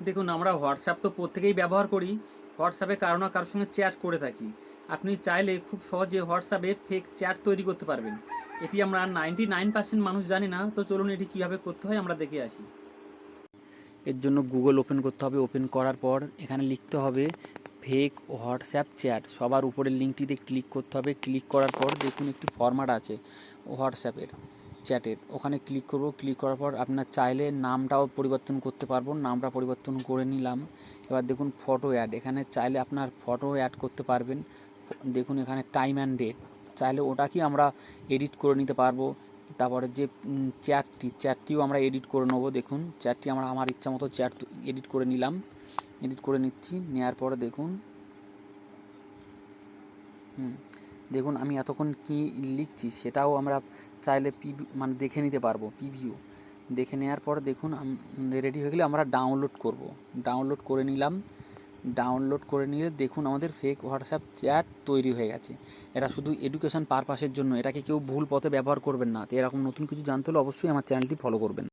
দেখুন, আমরা হোয়াটসঅ্যাপ তো প্রত্যেকেই ব্যবহার করি। হোয়াটসঅ্যাপে কারো না কারোর সঙ্গে চ্যাট করে থাকি। আপনি চাইলে খুব সহজে হোয়াটসঅ্যাপে ফেক চ্যাট তৈরি করতে পারবেন। এটি আমরা 99% মানুষ জানি না। তো চলুন এটি কীভাবে করতে হয় আমরা দেখে আসি। এর জন্য গুগল ওপেন করতে হবে। ওপেন করার পর এখানে লিখতে হবে ফেক হোয়াটসঅ্যাপ চ্যাট। সবার উপরের লিঙ্কটিতে ক্লিক করতে হবে। ক্লিক করার পর দেখুন একটি ফরম্যাট আছে হোয়াটসঅ্যাপের চ্যাটের, ওখানে ক্লিক করব। ক্লিক করার পর আপনার চাইলে নামটাও পরিবর্তন করতে পারবো। নামটা পরিবর্তন করে নিলাম। এবার দেখুন ফটো অ্যাড, এখানে চাইলে আপনার ফটো অ্যাড করতে পারবেন। দেখুন এখানে টাইম অ্যান্ড ডেট, চাইলে ওটাকে আমরা এডিট করে নিতে পারবো। তারপরে যে চ্যাটটিও আমরা এডিট করে নেবো। দেখুন চ্যাটটি আমরা আমার ইচ্ছা মতো চ্যাট এডিট করে নিলাম। এডিট করে নিচ্ছি। নেওয়ার পরে দেখুন দেখুন আমি এতক্ষণ কী লিখছি সেটাও আমরা চাইলে মানে দেখে নিতে পারবো। প্রিভিউ দেখে নেওয়ার পর দেখুন রেডি হয়ে গেলে আমরা ডাউনলোড করব। ডাউনলোড করে নিলাম। ডাউনলোড করে নিলে দেখুন আমাদের ফেক হোয়াটসঅ্যাপ চ্যাট তৈরি হয়ে গেছে। এটা শুধু এডুকেশন পারপাসের জন্য, এটাকে কেউ ভুল পথে ব্যবহার করবেন না। তো এরকম নতুন কিছু জানতে হলে অবশ্যই আমার চ্যানেলটি ফলো করবেন।